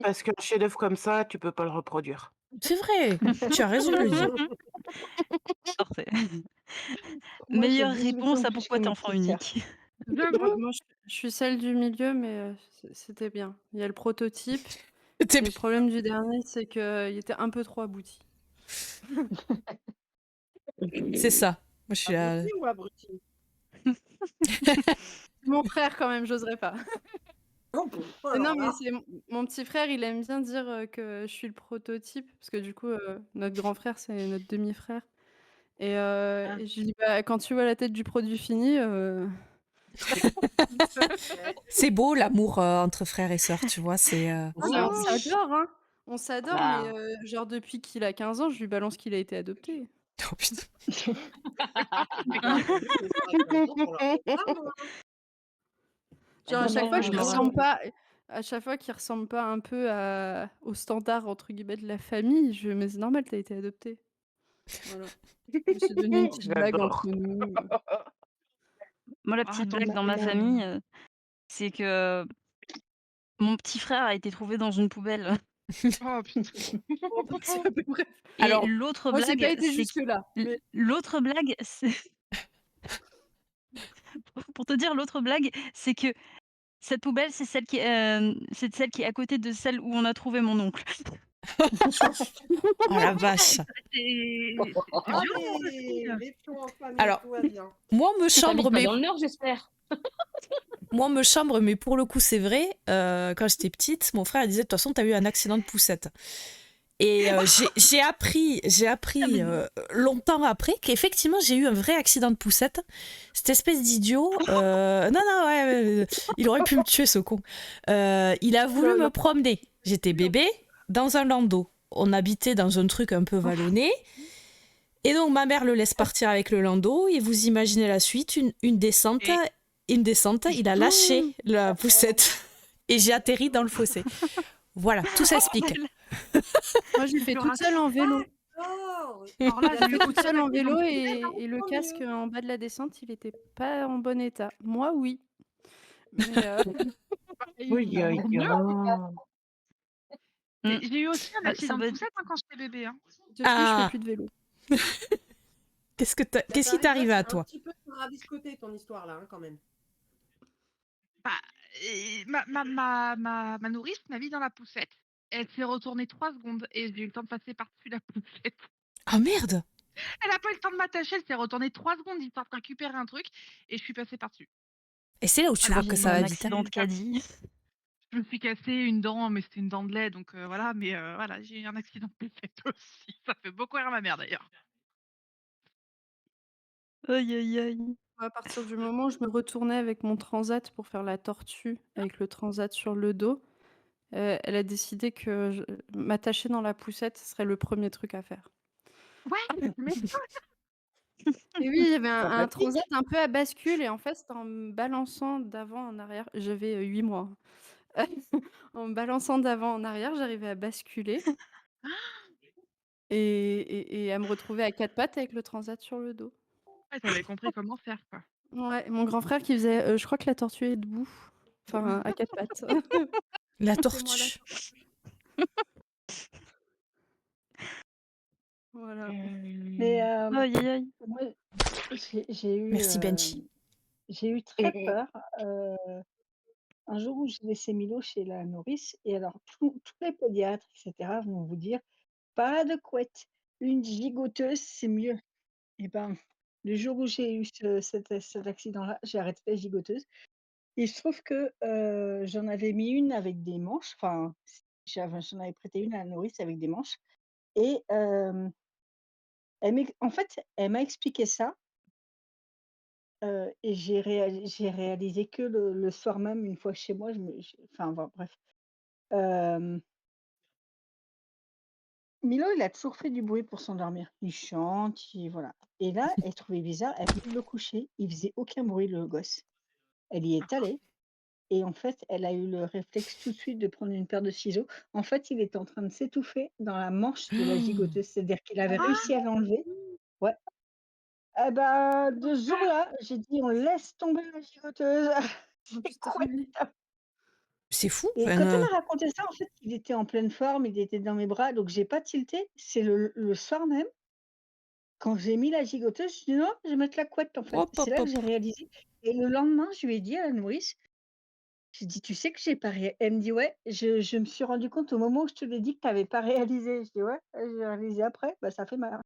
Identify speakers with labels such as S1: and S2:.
S1: Parce qu'un chef-d'œuvre comme ça, tu peux pas le reproduire.
S2: C'est vrai, tu as raison de le dire.
S3: Parfait.
S4: Moi, j'ai
S3: Meilleure
S4: 18 ans
S3: réponse
S4: de
S3: à
S4: plus que
S3: pourquoi tu es
S4: mes
S3: enfant
S4: petites sœurs.
S3: unique.
S5: Moi
S1: J'avoue.
S5: moi je suis celle du milieu, mais c'était bien. Il y a le prototype
S2: Tu
S5: et le problème du dernier, c'est qu'il était un peu trop abouti.
S2: C'est ça. Moi, je suis
S1: Abouti
S2: là.
S1: ou abruti?
S5: Mon frère quand même, j'oserais pas.
S1: Oh oh
S5: Non,
S1: alors
S5: mais
S1: là.
S5: c'est mon petit frère, il aime bien dire, que je suis le prototype parce que du coup, notre grand frère, c'est notre demi-frère
S1: Ah.
S5: et je lui dis: «Bah, quand tu vois la tête du produit fini,
S2: C'est beau l'amour entre frères et sœurs, tu vois.
S5: Ah mais on
S1: Oui.
S5: s'adore, hein! On s'adore, mais
S1: Bah,
S5: genre depuis qu'il a 15 ans, je lui balance qu'il a été adopté.
S2: Oh putain.
S1: mais quand même, mais ça à 15 ans, on leur fait ça, moi. Ah
S5: Genre à
S1: bah,
S5: chaque
S1: moi,
S5: fois
S1: j'ai
S5: qu'il
S1: rien
S5: ressemble
S1: demandé.
S5: pas à chaque fois qu'il ressemble pas un peu à «aux standards» entre guillemets de la famille, je «Mais c'est normal, tu as été adopté». Voilà. C'est devenu une petite blague
S1: J'adore.
S5: entre nous.
S3: Moi, la
S4: Ah
S3: petite
S4: attends,
S3: blague dans ma
S4: mon
S3: famille, c'est que mon petit frère a été trouvé dans une poubelle.
S5: Oh putain. Bon bah, c'est à peu près
S3: Et
S2: Alors,
S3: l'autre
S5: moi j'ai pas
S3: blague,
S5: été
S3: c'est
S5: jusque là, mais
S3: l'autre blague, c'est pour te dire l'autre blague, c'est que cette poubelle, c'est celle qui est à côté de celle où on a trouvé mon oncle.
S2: oh la vache.
S3: C'est violent aussi.
S1: Allez, les pions en famille,
S2: Alors,
S1: tout va bien.
S2: moi, on me
S6: Tu
S2: chambre,
S6: pas
S2: mais
S6: dans le Nord, j'espère?
S2: moi, on me chambre, mais pour le coup, c'est vrai. Quand j'étais petite, mon frère il disait, de toute façon, t'as eu un accident de poussette. Et
S3: Ah mais
S2: j'ai appris longtemps après qu'effectivement, j'ai eu un vrai accident de poussette. Cette espèce d'idiot. Non, non, ouais, il aurait pu me tuer, ce con. Il a voulu me promener. J'étais bébé dans un landau. On habitait dans un truc un peu vallonné. Et donc, ma mère le laisse partir avec le landau. Et vous imaginez la suite, une descente.
S1: Et
S2: Une descente, il a lâché la poussette. Et j'ai atterri dans le fossé. Voilà, tout s'explique.
S5: moi j'ai fait toute seule en vélo.
S1: oh!
S5: Alors
S1: Il
S5: là,
S1: a
S5: j'ai
S1: fait
S5: fait toute
S1: toute
S5: seule
S1: seule
S5: en
S1: avec les jambes
S5: vélo
S1: poussées,
S5: et le
S1: tant
S5: casque
S1: mieux.
S5: en bas de la descente, il était pas en bon état. Moi, oui, mais
S1: Oui,
S4: Bah,
S1: aïe,
S4: tant mieux en tout cas.
S1: aïe.
S3: mmh,
S4: J'ai eu aussi un
S3: ça
S4: accident de
S3: doit être
S4: poussette, hein, quand j'étais bébé, hein.
S5: depuis, je fais
S2: Ah,
S5: plus de vélo.
S1: Ça
S2: qu'est-ce qui t'est
S1: t'arrive là,
S2: arrivé à
S1: c'est un
S2: toi?
S1: petit peu rabiscoté ton histoire là, hein, quand même.
S4: Bah, ma nourrice m'a mis dans la poussette. Elle s'est retournée 3 secondes et j'ai eu le temps de passer par-dessus la poussette.
S2: Ah merde!
S4: Elle a pas eu le temps de m'attacher, elle s'est retournée 3 secondes histoire de récupérer un truc et je suis passée par-dessus.
S2: Et c'est là où tu
S4: Voilà,
S2: vois
S3: j'ai
S2: que
S3: eu
S2: ça
S4: je
S2: va
S3: un
S4: me
S2: vite, hein.
S3: accident
S4: suis
S3: de
S4: ca
S3: caddie.
S4: je me suis cassé une dent, mais c'était une dent de lait donc voilà, mais voilà, j'ai eu un accident de poussette aussi. Ça fait beaucoup rire ma mère d'ailleurs.
S3: Aïe, aïe, aïe.
S5: À partir du moment où je me retournais avec mon transat pour faire la tortue avec le transat sur le dos, elle a décidé que m'attacher dans la poussette serait le premier truc à faire.
S4: Ouais, mais
S5: Et oui, il y avait un transat
S1: Sympathique.
S5: un peu à bascule et en fait, c'était en me balançant d'avant en arrière. J'avais, 8 mois, hein. En me balançant d'avant en arrière, j'arrivais à basculer et à me retrouver à 4 pattes avec le transat sur le dos.
S4: ouais, tu compris comment faire, quoi.
S5: Ouais, mon grand frère qui faisait, «Je crois que la tortue est debout», enfin à 4 pattes.
S2: La
S5: C'est moi la
S2: tortue.
S5: tortue. Voilà.
S4: Hem,
S6: Mais
S3: Aïe, aïe, aïe.
S6: moi, j'ai eu,
S2: Merci Benji.
S6: très peur, heu, un jour où j'ai laissé Milo chez la nourrice et alors tous les pédiatres et cetera vont vous dire: «Pas de couette, une gigoteuse, c'est mieux». Et ben, le jour où j'ai eu cet accident-là, j'ai arrêté la gigoteuse. Il se trouve que, j'en avais mis une avec des manches, enfin, j'en avais prêté une à la nourrice avec des manches et elle m'a expliqué ça, et j'ai réalisé que le soir même, une fois chez moi, je me j enfin bon bref. Hem, Milo, il a toujours fait du bruit pour s'endormir. Il chante, il voilà et là, elle trouvait bizarre, elle venait de le coucher, il faisait aucun bruit le gosse. Elle y est allée et en fait, elle a eu le réflexe tout de suite de prendre une paire de ciseaux. En fait, il était en train de s'étouffer dans la manche de la gigoteuse, c'est-à-dire qu'il avait réussi à l'enlever. Ouais. Et bah, de ce jour-là, j'ai dit: «On laisse tomber la gigoteuse».
S5: Oh
S6: C'est
S5: putain,
S6: quoi
S5: oui.
S6: ça?
S2: C'est fou.
S6: Et
S2: Enfin,
S6: quand elle m'a raconté ça, en fait, il était en pleine forme, il était dans mes bras, donc j'ai pas tilté. C'est le soir même, quand j'ai mis la gigoteuse, je dis: «Non, je vais mettre la couette», en fait.
S2: hop,
S6: C'est
S2: hop,
S6: là que
S2: hop.
S6: j'ai réalisé et le lendemain, je lui ai dit à la nourrice, j'ai dit: «Tu sais que j'ai pas elle me dit: «Ouais, je me suis rendu compte au moment où je te l'ai dit que tu avais pas réalisé». Je dis: «Ouais, j'ai réalisé après, bah, ça fait mal».